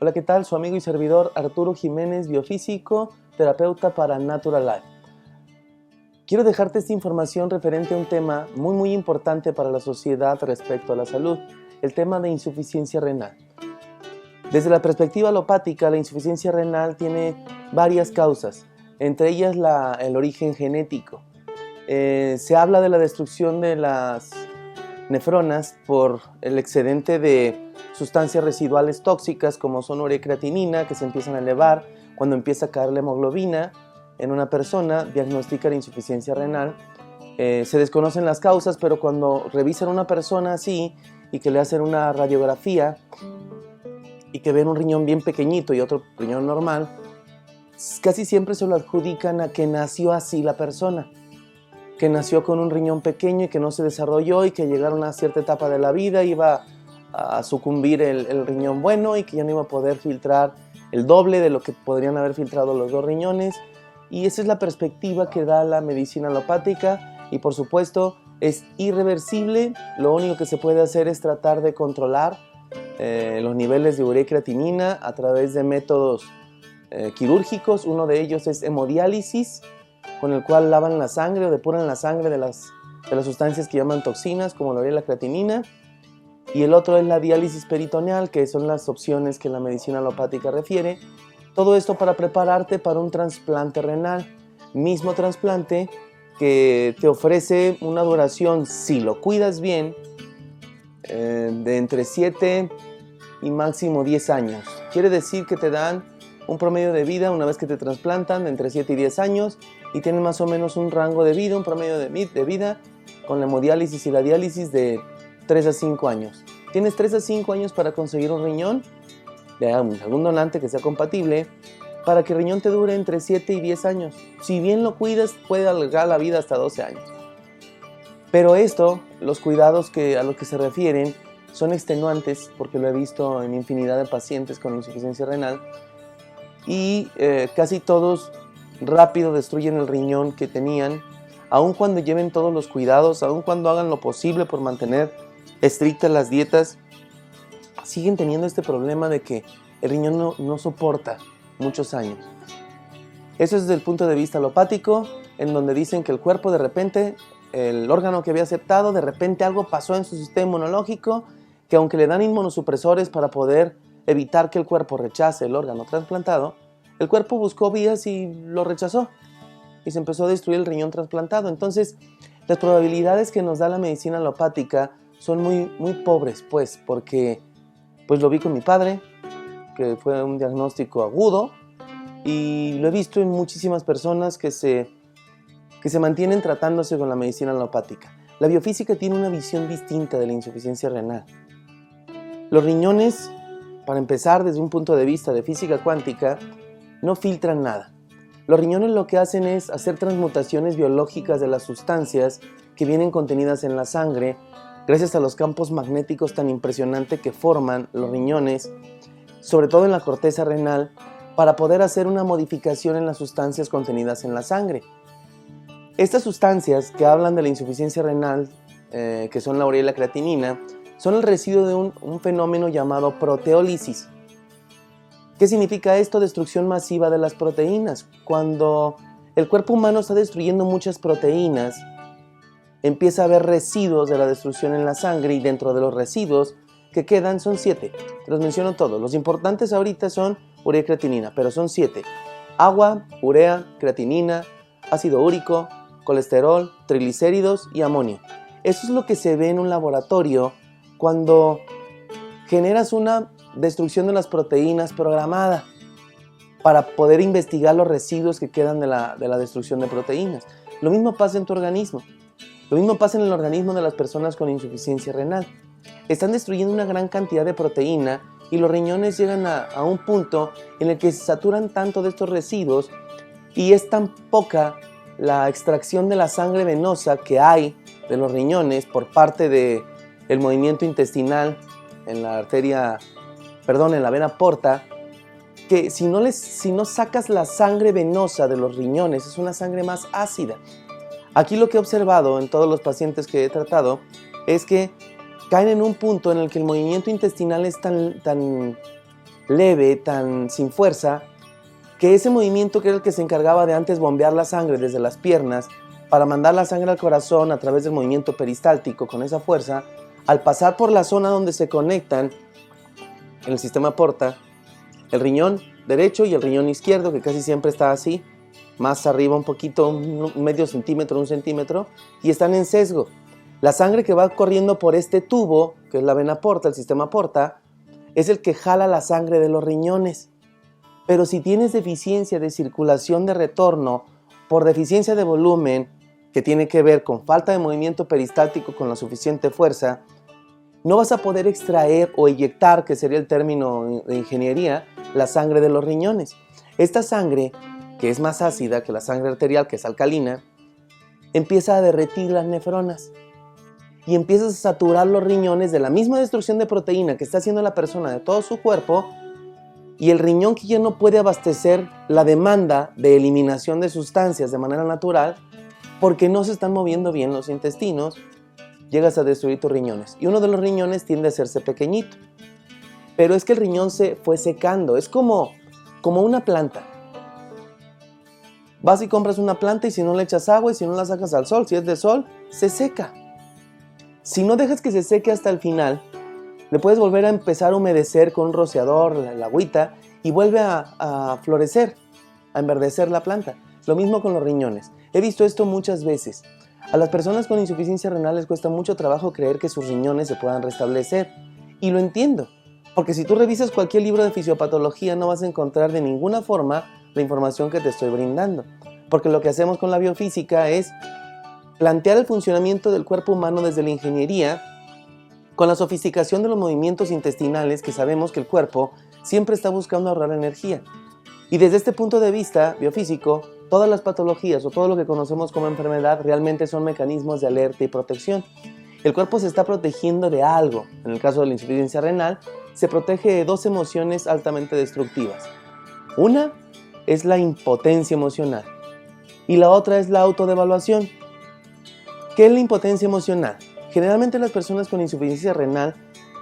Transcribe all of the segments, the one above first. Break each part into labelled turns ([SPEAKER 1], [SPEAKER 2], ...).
[SPEAKER 1] Hola, ¿qué tal? Su amigo y servidor Arturo Jiménez, biofísico, terapeuta para Natural Life. Quiero dejarte esta información referente a un tema muy importante para la sociedad respecto a la salud, el tema de insuficiencia renal. Desde la perspectiva alopática, la insuficiencia renal tiene varias causas, entre ellas el origen genético. Se habla de la destrucción de las nefronas por el excedente de sustancias residuales tóxicas como son urea y creatinina, que se empiezan a elevar cuando empieza a caer la hemoglobina en una persona, diagnostican insuficiencia renal. Se desconocen las causas, pero cuando revisan a una persona así y que le hacen una radiografía y que ven un riñón bien pequeñito y otro riñón normal, casi siempre se lo adjudican a que nació así la persona, que nació con un riñón pequeño y que no se desarrolló y que llegaron a cierta etapa de la vida iba a sucumbir el riñón bueno y que ya no iba a poder filtrar el doble de lo que podrían haber filtrado los dos riñones. Y esa es la perspectiva que da la medicina alopática y por supuesto es irreversible. Lo único que se puede hacer es tratar de controlar los niveles de urea y creatinina a través de métodos quirúrgicos. Uno de ellos es hemodiálisis, con el cual lavan la sangre o depuran la sangre de las sustancias que llaman toxinas, como la urea y la creatinina. Y el otro es la diálisis peritoneal, que son las opciones que la medicina alopática refiere. Todo esto para prepararte para un trasplante renal. Mismo trasplante que te ofrece una duración, si lo cuidas bien, de entre 7 y máximo 10 años. Quiere decir que te dan un promedio de vida una vez que te trasplantan de entre 7 y 10 años y tienen más o menos un rango de vida, un promedio de vida con la hemodiálisis y la diálisis de 3 a 5 años. Tienes 3 a 5 años para conseguir un riñón de algún donante que sea compatible para que el riñón te dure entre 7 y 10 años. Si bien lo cuidas, puede alargar la vida hasta 12 años. Pero esto, los cuidados a los que se refieren, son extenuantes, porque lo he visto en infinidad de pacientes con insuficiencia renal, y casi todos rápido destruyen el riñón que tenían, aun cuando lleven todos los cuidados, aun cuando hagan lo posible por mantener estrictas las dietas, siguen teniendo este problema de que el riñón no soporta muchos años. Eso es desde el punto de vista alopático, en donde dicen que el cuerpo de repente, el órgano que había aceptado, de repente algo pasó en su sistema inmunológico, que aunque le dan inmunosupresores para poder evitar que el cuerpo rechace el órgano trasplantado, el cuerpo buscó vías y lo rechazó y se empezó a destruir el riñón trasplantado. Entonces, las probabilidades que nos da la medicina alopática son muy pobres, porque lo vi con mi padre, que fue un diagnóstico agudo, y lo he visto en muchísimas personas que se mantienen tratándose con la medicina alopática. La biofísica tiene una visión distinta de la insuficiencia renal. Los riñones, para empezar desde un punto de vista de física cuántica, no filtran nada. Los riñones lo que hacen es hacer transmutaciones biológicas de las sustancias que vienen contenidas en la sangre, gracias a los campos magnéticos tan impresionantes que forman los riñones, sobre todo en la corteza renal, para poder hacer una modificación en las sustancias contenidas en la sangre. Estas sustancias que hablan de la insuficiencia renal, que son la urea y la creatinina, son el residuo de un fenómeno llamado proteólisis. ¿Qué significa esto? Destrucción masiva de las proteínas. Cuando el cuerpo humano está destruyendo muchas proteínas, empieza a haber residuos de la destrucción en la sangre, y dentro de los residuos que quedan son 7. Te los menciono todos. Los importantes ahorita son urea y creatinina, pero son 7. Agua, urea, creatinina, ácido úrico, colesterol, triglicéridos y amonio. Eso es lo que se ve en un laboratorio cuando generas una destrucción de las proteínas programada para poder investigar los residuos que quedan de la destrucción de proteínas. Lo mismo pasa en tu organismo. Lo mismo pasa en el organismo de las personas con insuficiencia renal. Están destruyendo una gran cantidad de proteína y los riñones llegan a un punto en el que se saturan tanto de estos residuos y es tan poca la extracción de la sangre venosa que hay de los riñones por parte del movimiento intestinal en la vena porta, que si no sacas la sangre venosa de los riñones, es una sangre más ácida. Aquí lo que he observado en todos los pacientes que he tratado es que caen en un punto en el que el movimiento intestinal es tan leve, tan sin fuerza, que ese movimiento que era el que se encargaba de antes bombear la sangre desde las piernas para mandar la sangre al corazón a través del movimiento peristáltico con esa fuerza, al pasar por la zona donde se conectan en el sistema porta, el riñón derecho y el riñón izquierdo, que casi siempre está así, más arriba un poquito, un medio centímetro, 1 centímetro, y están en sesgo. La sangre que va corriendo por este tubo, que es la vena porta, el sistema porta, es el que jala la sangre de los riñones. Pero si tienes deficiencia de circulación de retorno por deficiencia de volumen, que tiene que ver con falta de movimiento peristáltico con la suficiente fuerza, no vas a poder extraer o eyectar, que sería el término de ingeniería, la sangre de los riñones. Esta sangre, que es más ácida que la sangre arterial, que es alcalina, empieza a derretir las nefronas y empiezas a saturar los riñones de la misma destrucción de proteína que está haciendo la persona de todo su cuerpo, y el riñón, que ya no puede abastecer la demanda de eliminación de sustancias de manera natural porque no se están moviendo bien los intestinos, llegas a destruir tus riñones. Y uno de los riñones tiende a hacerse pequeñito. Pero es que el riñón se fue secando. Es como una planta. Vas y compras una planta y si no le echas agua y si no la sacas al sol, si es de sol, se seca. Si no dejas que se seque hasta el final, le puedes volver a empezar a humedecer con un rociador, la agüita, y vuelve a florecer, a enverdecer la planta. Lo mismo con los riñones. He visto esto muchas veces. A las personas con insuficiencia renal les cuesta mucho trabajo creer que sus riñones se puedan restablecer. Y lo entiendo, porque si tú revisas cualquier libro de fisiopatología no vas a encontrar de ninguna forma la información que te estoy brindando. Porque lo que hacemos con la biofísica es plantear el funcionamiento del cuerpo humano desde la ingeniería, con la sofisticación de los movimientos intestinales, que sabemos que el cuerpo siempre está buscando ahorrar energía. Y desde este punto de vista biofísico, todas las patologías o todo lo que conocemos como enfermedad realmente son mecanismos de alerta y protección. El cuerpo se está protegiendo de algo. En el caso de la insuficiencia renal, se protege de 2 emociones altamente destructivas. Una es la impotencia emocional y la otra es la autodevaluación. ¿Qué es la impotencia emocional? Generalmente las personas con insuficiencia renal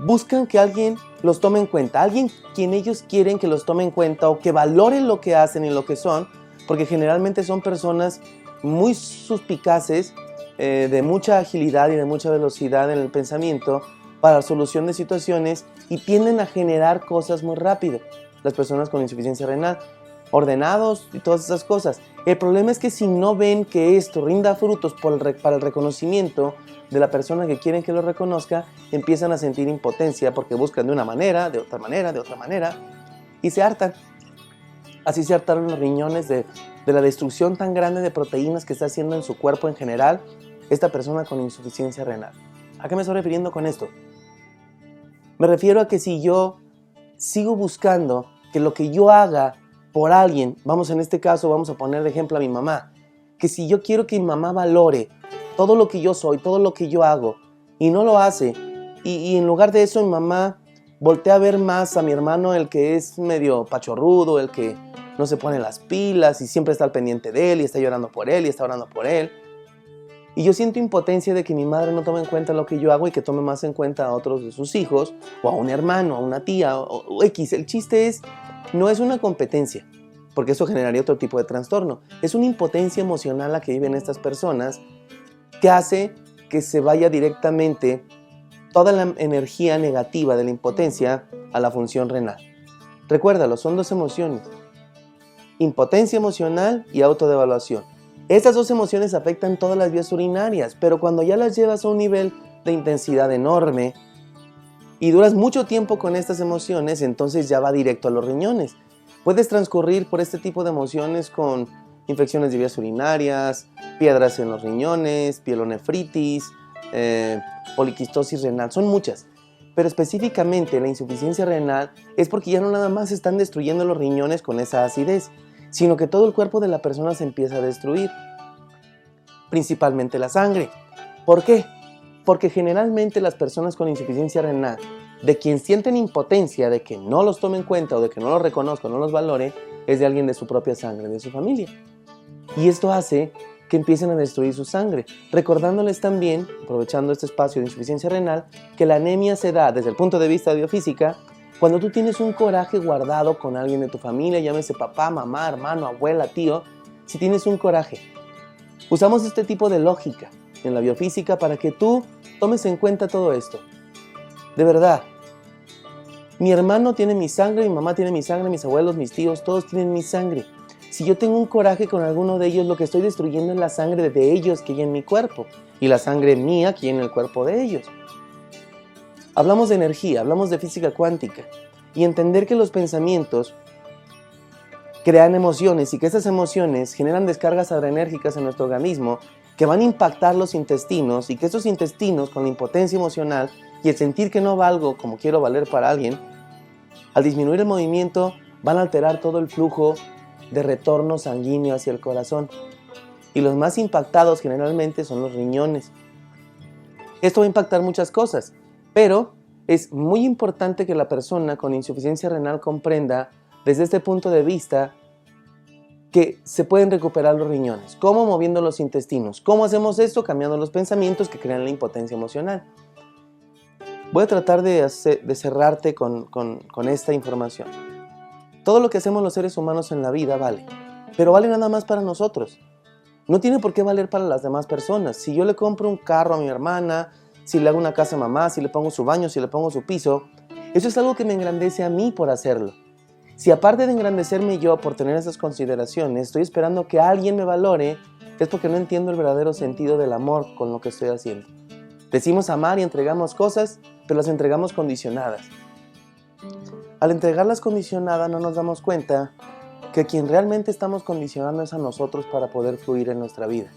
[SPEAKER 1] buscan que alguien los tome en cuenta, alguien quien ellos quieren que los tome en cuenta o que valoren lo que hacen y lo que son, porque generalmente son personas muy suspicaces, de mucha agilidad y de mucha velocidad en el pensamiento para la solución de situaciones y tienden a generar cosas muy rápido. Las personas con insuficiencia renal, ordenados y todas esas cosas. El problema es que si no ven que esto rinda frutos para el reconocimiento de la persona que quieren que lo reconozca, empiezan a sentir impotencia porque buscan de una manera, de otra manera, de otra manera, y se hartan. Así se hartaron los riñones de la destrucción tan grande de proteínas que está haciendo en su cuerpo en general esta persona con insuficiencia renal. ¿A qué me estoy refiriendo con esto? Me refiero a que si yo sigo buscando que lo que yo haga por alguien, en este caso vamos a poner de ejemplo a mi mamá, que si yo quiero que mi mamá valore todo lo que yo soy, todo lo que yo hago, y no lo hace, y en lugar de eso mi mamá voltea a ver más a mi hermano, el que es medio pachorrudo, el que no se pone las pilas y siempre está al pendiente de él y está llorando por él y está orando por él. Y yo siento impotencia de que mi madre no tome en cuenta lo que yo hago y que tome más en cuenta a otros de sus hijos, o a un hermano, a una tía, o X. El chiste no es una competencia, porque eso generaría otro tipo de trastorno. Es una impotencia emocional la que viven estas personas que hace que se vaya directamente toda la energía negativa de la impotencia a la función renal. Recuérdalo, son 2 emociones: impotencia emocional y autodevaluación. Estas 2 emociones afectan todas las vías urinarias, pero cuando ya las llevas a un nivel de intensidad enorme y duras mucho tiempo con estas emociones, entonces ya va directo a los riñones. Puedes transcurrir por este tipo de emociones con infecciones de vías urinarias, piedras en los riñones, pielonefritis, poliquistosis renal, son muchas. Pero específicamente la insuficiencia renal es porque ya no nada más se están destruyendo los riñones con esa acidez, sino que todo el cuerpo de la persona se empieza a destruir, principalmente la sangre. ¿Por qué? Porque generalmente las personas con insuficiencia renal, de quien sienten impotencia de que no los tome en cuenta o de que no los reconozca o no los valore, es de alguien de su propia sangre, de su familia. Y esto hace que empiecen a destruir su sangre, recordándoles también, aprovechando este espacio de insuficiencia renal, que la anemia se da desde el punto de vista de biofísica Cuando tú tienes un coraje guardado con alguien de tu familia, llámese papá, mamá, hermano, abuela, tío, si tienes un coraje, usamos este tipo de lógica en la biofísica para que tú tomes en cuenta todo esto. De verdad, mi hermano tiene mi sangre, mi mamá tiene mi sangre, mis abuelos, mis tíos, todos tienen mi sangre. Si yo tengo un coraje con alguno de ellos, lo que estoy destruyendo es la sangre de ellos que hay en mi cuerpo y la sangre mía que hay en el cuerpo de ellos. Hablamos de energía, hablamos de física cuántica y entender que los pensamientos crean emociones y que esas emociones generan descargas adrenérgicas en nuestro organismo que van a impactar los intestinos y que esos intestinos, con la impotencia emocional y el sentir que no valgo como quiero valer para alguien, al disminuir el movimiento van a alterar todo el flujo de retorno sanguíneo hacia el corazón. Y los más impactados generalmente son los riñones. Esto va a impactar muchas cosas, pero es muy importante que la persona con insuficiencia renal comprenda desde este punto de vista que se pueden recuperar los riñones. ¿Cómo? Moviendo los intestinos. ¿Cómo hacemos esto? Cambiando los pensamientos que crean la impotencia emocional. Voy a tratar de cerrarte con esta información. Todo lo que hacemos los seres humanos en la vida vale, pero vale nada más para nosotros. No tiene por qué valer para las demás personas. Si yo le compro un carro a mi hermana, si le hago una casa a mamá, si le pongo su baño, si le pongo su piso, eso es algo que me engrandece a mí por hacerlo. Si aparte de engrandecerme yo por tener esas consideraciones, estoy esperando que alguien me valore, es porque no entiendo el verdadero sentido del amor con lo que estoy haciendo. Decimos amar y entregamos cosas, pero las entregamos condicionadas. Al entregarlas condicionadas no nos damos cuenta que quien realmente estamos condicionando es a nosotros para poder fluir en nuestra vida.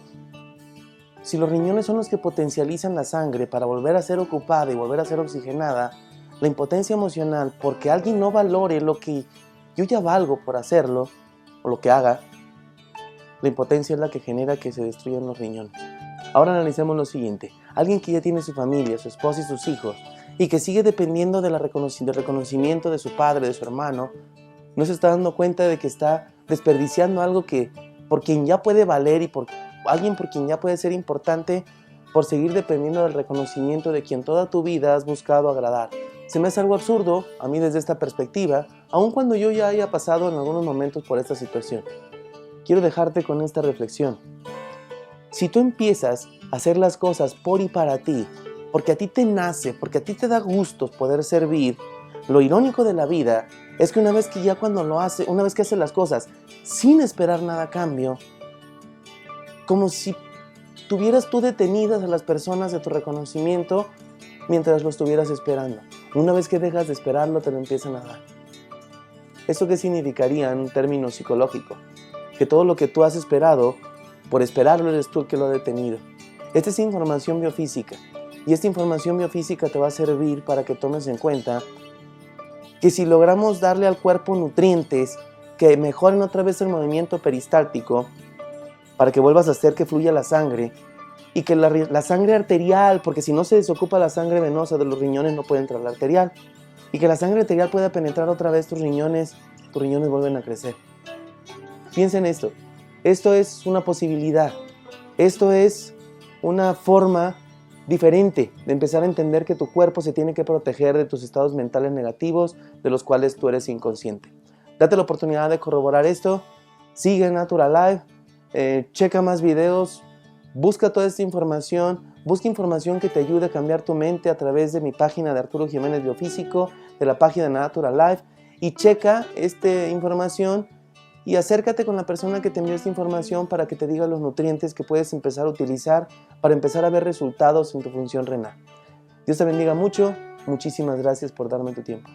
[SPEAKER 1] Si los riñones son los que potencializan la sangre para volver a ser ocupada y volver a ser oxigenada, la impotencia emocional, porque alguien no valore lo que yo ya valgo por hacerlo, o lo que haga, la impotencia es la que genera que se destruyan los riñones. Ahora analicemos lo siguiente. Alguien que ya tiene su familia, su esposa y sus hijos, y que sigue dependiendo del reconocimiento de su padre, de su hermano, no se está dando cuenta de que está desperdiciando algo que por quien ya puede valer y por alguien por quien ya puede ser importante, por seguir dependiendo del reconocimiento de quien toda tu vida has buscado agradar. Se me hace algo absurdo a mí desde esta perspectiva, aun cuando yo ya haya pasado en algunos momentos por esta situación. Quiero dejarte con esta reflexión. Si tú empiezas a hacer las cosas por y para ti, porque a ti te nace, porque a ti te da gusto poder servir, lo irónico de la vida es que una vez que haces las cosas sin esperar nada a cambio, como si tuvieras tú detenidas a las personas de tu reconocimiento mientras lo estuvieras esperando. Una vez que dejas de esperarlo, te lo empiezan a dar. ¿Esto qué significaría en un término psicológico? Que todo lo que tú has esperado, por esperarlo eres tú el que lo ha detenido. Esta es información biofísica. Y esta información biofísica te va a servir para que tomes en cuenta que si logramos darle al cuerpo nutrientes que mejoren otra vez el movimiento peristáltico, para que vuelvas a hacer que fluya la sangre, y que la sangre arterial, porque si no se desocupa la sangre venosa de los riñones no puede entrar la arterial, y que la sangre arterial pueda penetrar otra vez tus riñones vuelven a crecer. Piensa en esto. Esto es una posibilidad. Esto es una forma diferente de empezar a entender que tu cuerpo se tiene que proteger de tus estados mentales negativos de los cuales tú eres inconsciente. Date la oportunidad de corroborar esto. Sigue Natural Life. Checa más videos. Busca toda esta información. Busca información que te ayude a cambiar tu mente a través de mi página de Arturo Jiménez Biofísico, de la página de Natural Life. Y checa esta información y acércate con la persona que te envió esta información para que te diga los nutrientes que puedes empezar a utilizar para empezar a ver resultados en tu función renal. Dios te bendiga mucho. Muchísimas gracias por darme tu tiempo.